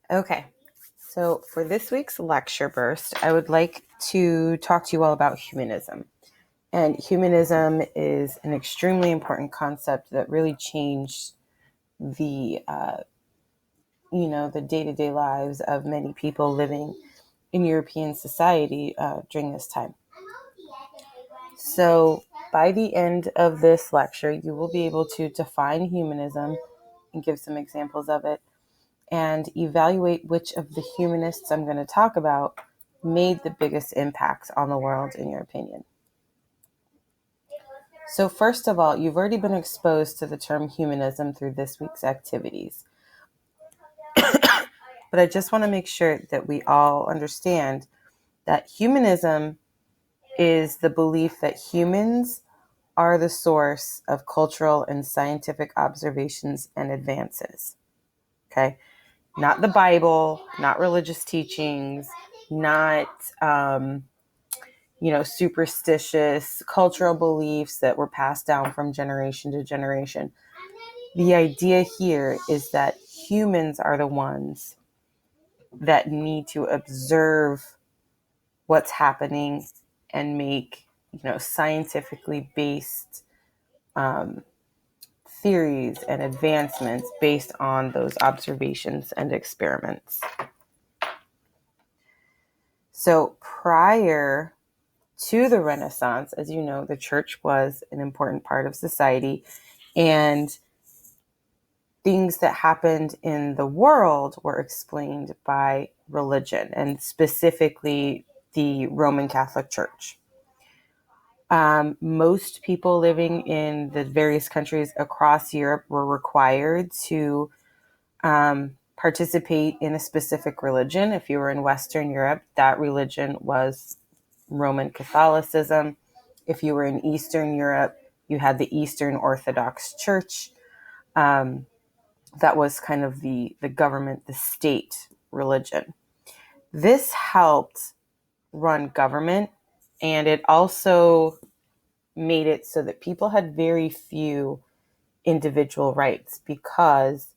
Okay, so for this week's lecture burst, I would like to talk to you all about humanism. And humanism is an extremely important concept that really changed the, the day-to-day lives of many people living in European society during this time. So by the end of this lecture, you will be able to define humanism and give some examples of it, and evaluate which of the humanists I'm going to talk about made the biggest impact on the world, in your opinion. So first of all, you've already been exposed to the term humanism through this week's activities. But I just want to make sure that we all understand that humanism is the belief that humans are the source of cultural and scientific observations and advances. Okay? Not the Bible, not religious teachings, not, superstitious cultural beliefs that were passed down from generation to generation. The idea here is that humans are the ones that need to observe what's happening and make, scientifically based theories and advancements based on those observations and experiments. So prior to the Renaissance, as you know, the church was an important part of society, and things that happened in the world were explained by religion, and specifically the Roman Catholic Church. Most people living in the various countries across Europe were required to participate in a specific religion. If you were in Western Europe, that religion was Roman Catholicism. If you were in Eastern Europe, you had the Eastern Orthodox Church. That was kind of the government, the state religion. This helped run government, and it also made it so that people had very few individual rights because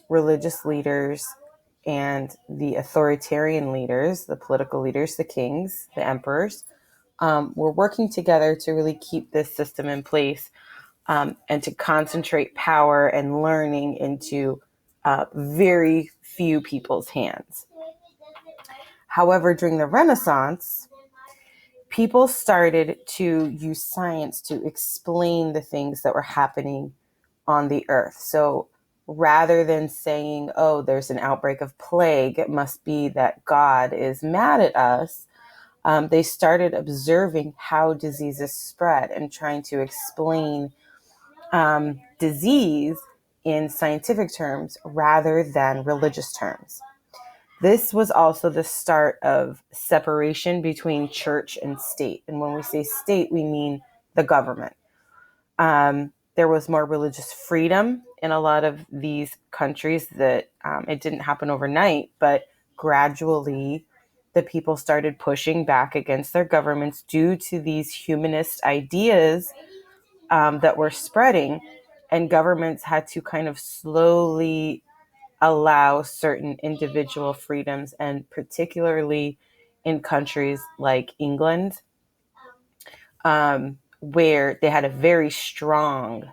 religious leaders and the authoritarian leaders, the political leaders, the kings, the emperors, were working together to really keep this system in place, and to concentrate power and learning into very few people's hands. However, during the Renaissance, people started to use science to explain the things that were happening on the earth. So rather than saying, oh, there's an outbreak of plague, it must be that God is mad at us, they started observing how diseases spread and trying to explain disease in scientific terms rather than religious terms. This was also the start of separation between church and state. And when we say state, we mean the government. There was more religious freedom in a lot of these countries. That it didn't happen overnight, but gradually the people started pushing back against their governments due to these humanist ideas that were spreading, and governments had to kind of slowly allow certain individual freedoms, and particularly in countries like England, where they had a very strong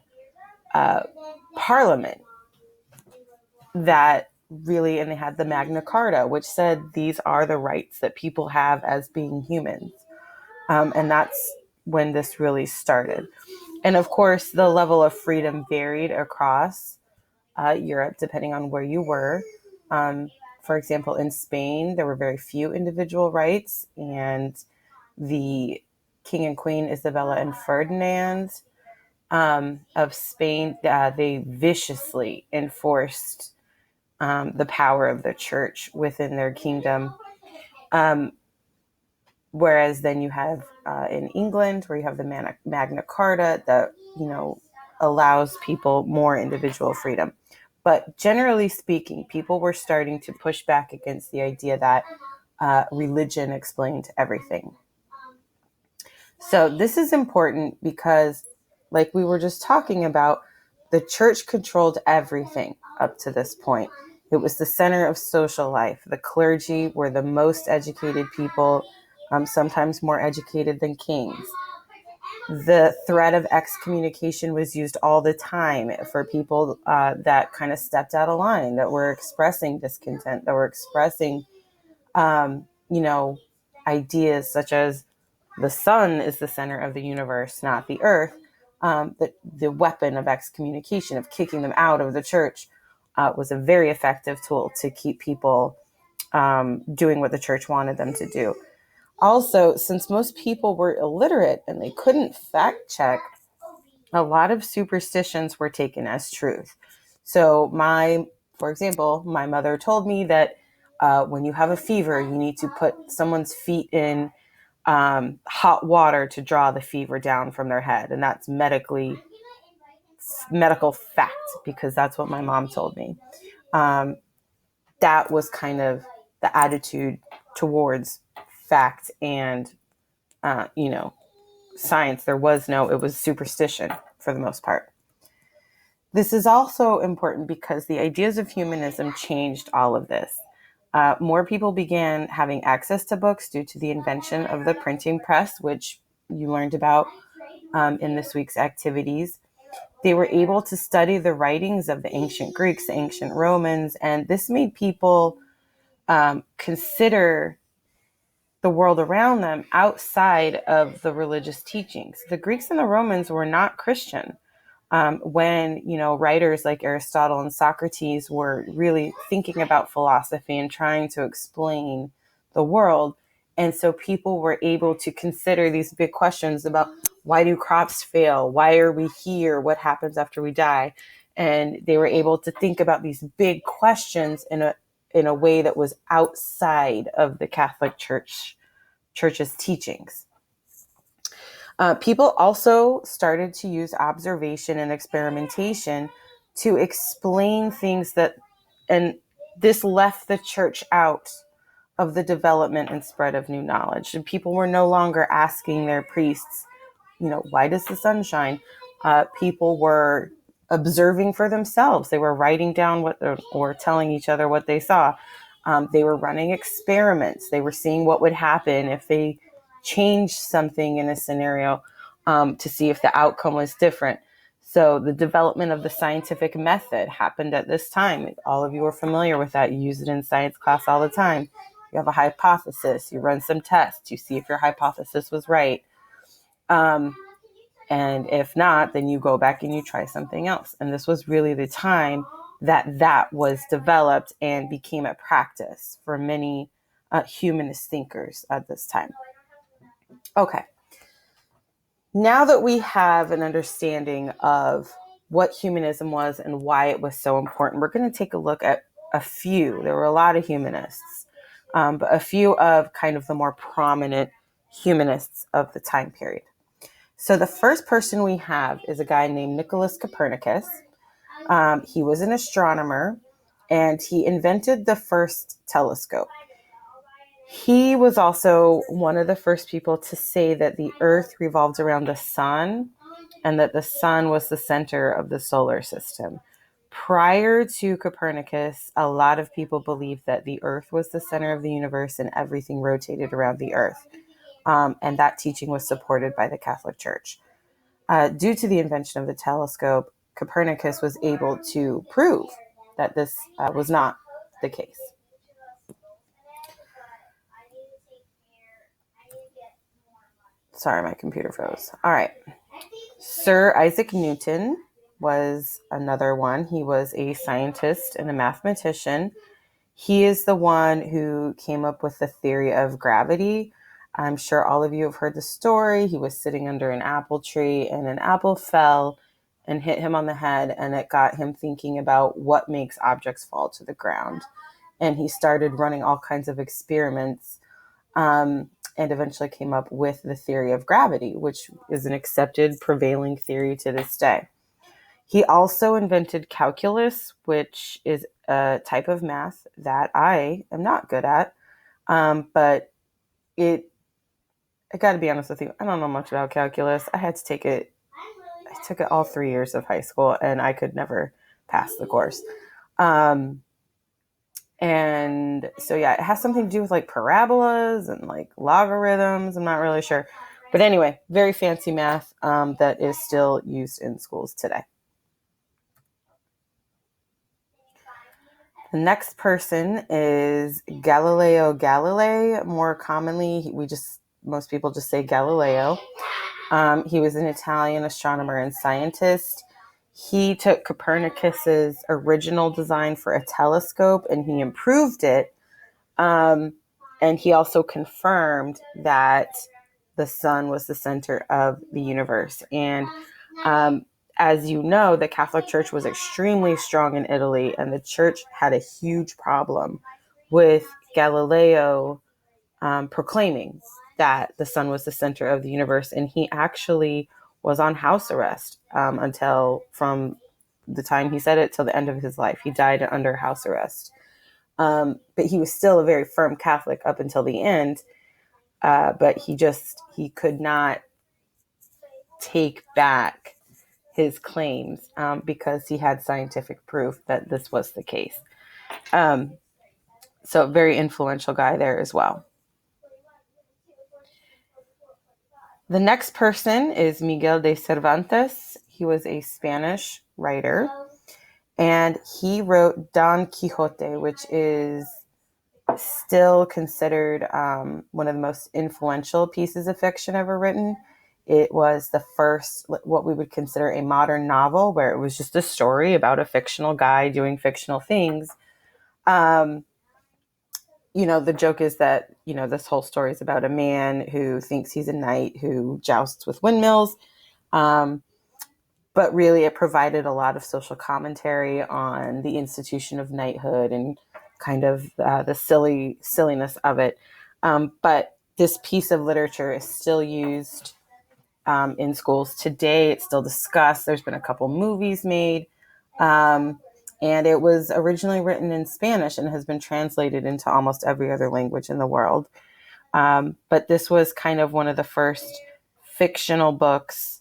parliament that really, and they had the Magna Carta, which said these are the rights that people have as being humans. And that's when this really started. And of course, the level of freedom varied across Europe, depending on where you were. For example, in Spain, there were very few individual rights, and the King and Queen Isabella and Ferdinand of Spain, they viciously enforced the power of the church within their kingdom. Whereas then you have in England, where you have the Magna Carta that, allows people more individual freedom. But generally speaking, people were starting to push back against the idea that religion explained everything. So this is important because, like we were just talking about, the church controlled everything up to this point. It was the center of social life. The clergy were the most educated people, sometimes more educated than kings. The threat of excommunication was used all the time for people that kind of stepped out of line, that were expressing discontent, that were expressing, ideas such as the sun is the center of the universe, not the earth. The weapon of excommunication, of kicking them out of the church, was a very effective tool to keep people doing what the church wanted them to do. Also, since most people were illiterate and they couldn't fact check, a lot of superstitions were taken as truth. So for example, my mother told me that when you have a fever, you need to put someone's feet in hot water to draw the fever down from their head. And that's medical fact, because that's what my mom told me. That was kind of the attitude towards fact and, science. It was superstition for the most part. This is also important because the ideas of humanism changed all of this. More people began having access to books due to the invention of the printing press, which you learned about in this week's activities. They were able to study the writings of the ancient Greeks, the ancient Romans, and this made people consider the world around them outside of the religious teachings. The Greeks and the Romans were not Christian. When writers like Aristotle and Socrates were really thinking about philosophy and trying to explain the world. And so people were able to consider these big questions about, why do crops fail? Why are we here? What happens after we die? And they were able to think about these big questions in a way that was outside of the Catholic Church's teachings. People also started to use observation and experimentation to explain things and this left the church out of the development and spread of new knowledge. And people were no longer asking their priests, why does the sun shine? People were observing for themselves. They were writing down or telling each other what they saw. They were running experiments. They were seeing what would happen if they changed something in a scenario to see if the outcome was different. So the development of the scientific method happened at this time. All of you are familiar with that. You use it in science class all the time. You have a hypothesis. You run some tests. You see if your hypothesis was right. And if not, then you go back and you try something else. And this was really the time that was developed and became a practice for many humanist thinkers at this time. Okay. Now that we have an understanding of what humanism was and why it was so important, we're going to take a look at a few. There were a lot of humanists, but a few of kind of the more prominent humanists of the time period. So the first person we have is a guy named Nicholas Copernicus. He was an astronomer, and he invented the first telescope. He was also one of the first people to say that the Earth revolved around the sun and that the sun was the center of the solar system. Prior to Copernicus, a lot of people believed that the Earth was the center of the universe and everything rotated around the Earth. And that teaching was supported by the Catholic Church. Due to the invention of the telescope, Copernicus was able to prove that this was not the case. Sorry, my computer froze. All right. Sir Isaac Newton was another one. He was a scientist and a mathematician. He is the one who came up with the theory of gravity. I'm sure all of you have heard the story. He was sitting under an apple tree and an apple fell and hit him on the head, and it got him thinking about what makes objects fall to the ground. And he started running all kinds of experiments and eventually came up with the theory of gravity, which is an accepted prevailing theory to this day. He also invented calculus, which is a type of math that I am not good at, but I got to be honest with you, I don't know much about calculus. I had to take it. I took it all 3 years of high school, and I could never pass the course. And so, yeah, it has something to do with like parabolas and like logarithms. I'm not really sure. But anyway, very fancy math that is still used in schools today. The next person is Galileo Galilei. More commonly, most people just say Galileo. He was an Italian astronomer and scientist. He took Copernicus's original design for a telescope and he improved it. And he also confirmed that the sun was the center of the universe. And as you know, the Catholic Church was extremely strong in Italy, and the church had a huge problem with Galileo proclaiming that the sun was the center of the universe. And he actually was on house arrest until from the time he said it till the end of his life. He died under house arrest. But he was still a very firm Catholic up until the end. But he could not take back his claims because he had scientific proof that this was the case. So very influential guy there as well. The next person is Miguel de Cervantes. He was a Spanish writer, and he wrote Don Quixote, which is still considered one of the most influential pieces of fiction ever written. It was the first, what we would consider a modern novel, where it was just a story about a fictional guy doing fictional things. The joke is that, this whole story is about a man who thinks he's a knight who jousts with windmills. But really, it provided a lot of social commentary on the institution of knighthood and kind of the silliness of it. But this piece of literature is still used in schools today. It's still discussed. There's been a couple movies made. And it was originally written in Spanish and has been translated into almost every other language in the world. But this was kind of one of the first fictional books,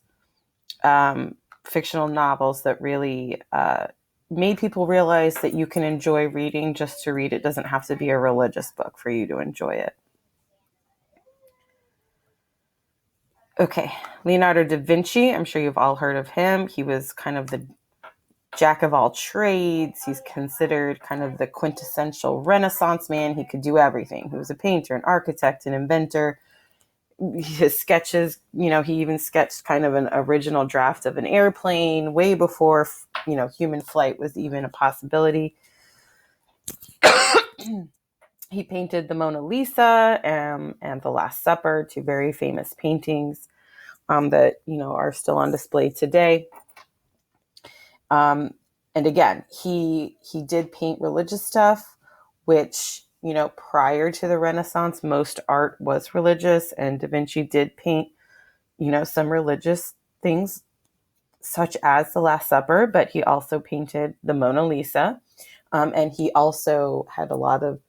fictional novels that really made people realize that you can enjoy reading just to read. It doesn't have to be a religious book for you to enjoy it. Okay, Leonardo da Vinci. I'm sure you've all heard of him. He was kind of the jack of all trades. He's considered kind of the quintessential Renaissance man. He could do everything. He was a painter, an architect, an inventor. His sketches, he even sketched kind of an original draft of an airplane way before, human flight was even a possibility. He painted the Mona Lisa and the Last Supper, two very famous paintings that, are still on display today. And again, he did paint religious stuff, which, prior to the Renaissance, most art was religious, and Da Vinci did paint, some religious things such as the Last Supper, but he also painted the Mona Lisa. And he also had a lot of,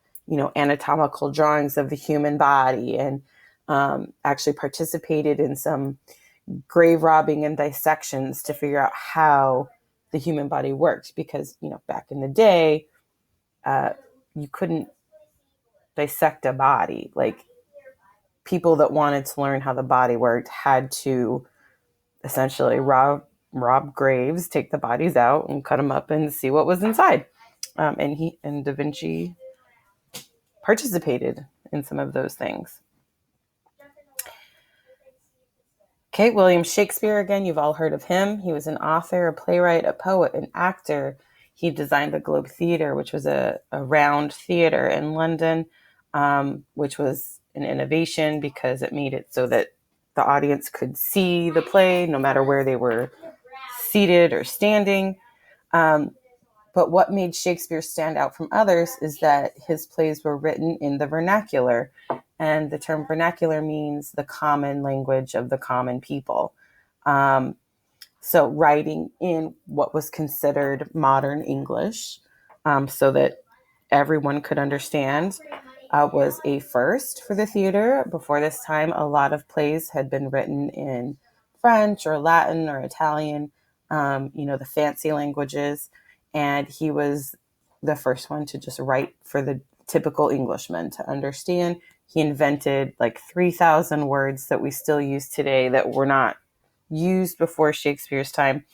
anatomical drawings of the human body, and actually participated in some grave robbing and dissections to figure out how the human body worked, because back in the day you couldn't dissect a body. Like, people that wanted to learn how the body worked had to essentially rob graves, take the bodies out and cut them up and see what was inside. And Da Vinci participated in some of those things. Okay, William Shakespeare, again, you've all heard of him. He was an author, a playwright, a poet, an actor. He designed the Globe Theatre, which was a round theatre in London, which was an innovation because it made it so that the audience could see the play no matter where they were seated or standing. But what made Shakespeare stand out from others is that his plays were written in the vernacular. And the term vernacular means the common language of the common people. So writing in what was considered modern English, so that everyone could understand, was a first for the theater. Before this time, a lot of plays had been written in French or Latin or Italian, the fancy languages. And he was the first one to just write for the typical Englishman to understand. He invented like 3,000 words that we still use today that were not used before Shakespeare's time.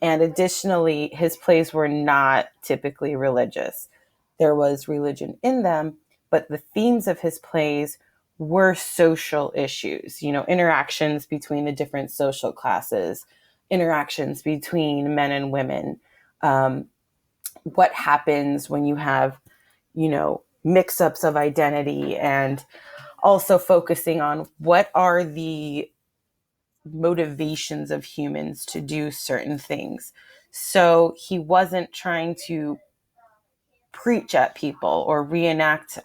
And additionally, his plays were not typically religious. There was religion in them, but the themes of his plays were social issues, interactions between the different social classes, interactions between men and women. What happens when you have, mix-ups of identity, and also focusing on what are the motivations of humans to do certain things. So he wasn't trying to preach at people or reenact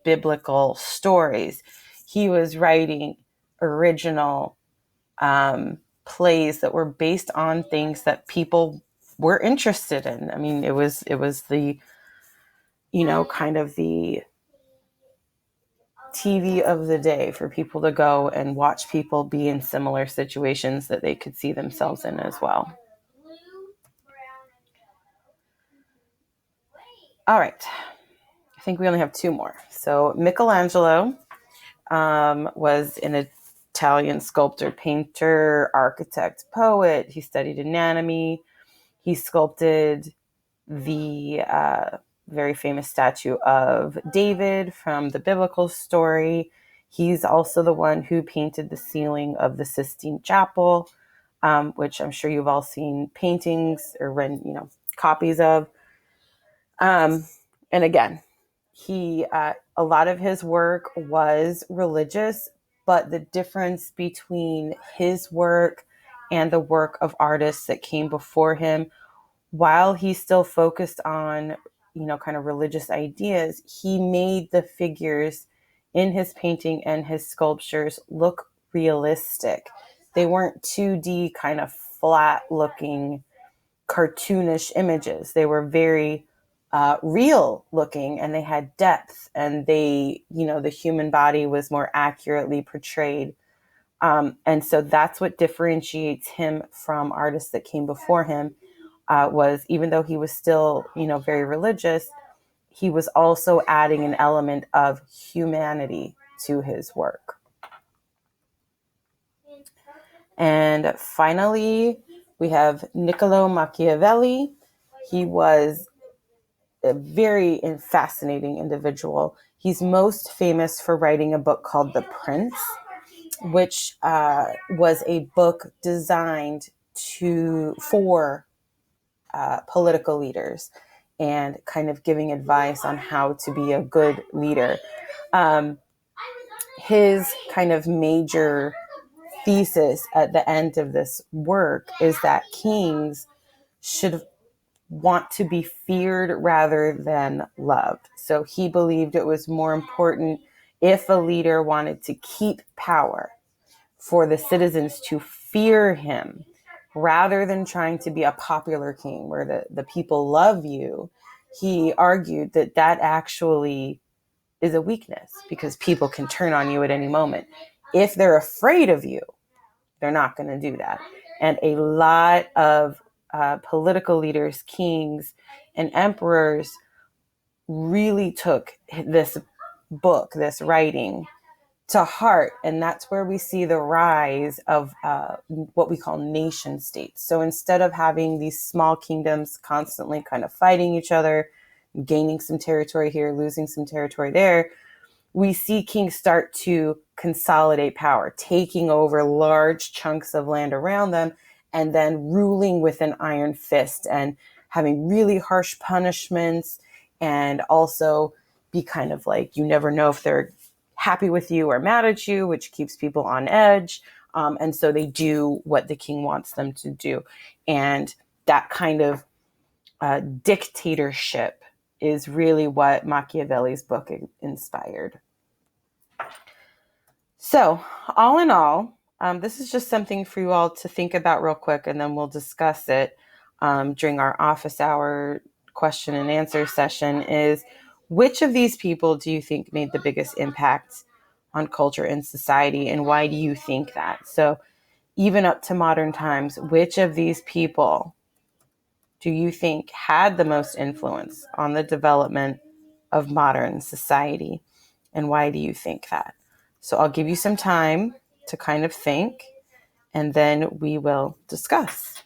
biblical stories. He was writing original plays that were based on things that people were interested in. I mean, it was the, kind of the TV of the day for people to go and watch people be in similar situations that they could see themselves in as well. All right. I think we only have two more. So Michelangelo was an Italian sculptor, painter, architect, poet. He studied anatomy. He sculpted the very famous statue of David from the biblical story. He's also the one who painted the ceiling of the Sistine Chapel, which I'm sure you've all seen paintings or copies of. And again, a lot of his work was religious, but the difference between his work and the work of artists that came before him, while he still focused on, kind of religious ideas, he made the figures in his painting and his sculptures look realistic. They weren't 2D kind of flat looking cartoonish images. They were very real looking, and they had depth, and the human body was more accurately portrayed. And so that's what differentiates him from artists that came before him, was even though he was still, very religious, he was also adding an element of humanity to his work. And finally, we have Niccolo Machiavelli. He was a very fascinating individual. He's most famous for writing a book called The Prince, which was a book designed for political leaders and kind of giving advice on how to be a good leader. His kind of major thesis at the end of this work is that kings should want to be feared rather than loved. So he believed it was more important, if a leader wanted to keep power, for the citizens to fear him rather than trying to be a popular king where the people love you. He argued that actually is a weakness, because people can turn on you at any moment. If they're afraid of you, they're not going to do that. And a lot of political leaders, kings, and emperors really took this book, this writing, to heart. And that's where we see the rise of what we call nation states. So instead of having these small kingdoms constantly kind of fighting each other, gaining some territory here, losing some territory there, we see kings start to consolidate power, taking over large chunks of land around them, and then ruling with an iron fist and having really harsh punishments, and also be kind of like, you never know if they're happy with you or mad at you, which keeps people on edge. And so they do what the king wants them to do. And that kind of dictatorship is really what Machiavelli's book inspired. So all in all, this is just something for you all to think about real quick, and then we'll discuss it during our office hour question and answer session, is which of these people do you think made the biggest impact on culture and society, and why do you think that? So even up to modern times, which of these people do you think had the most influence on the development of modern society? And why do you think that? So I'll give you some time to kind of think, and then we will discuss.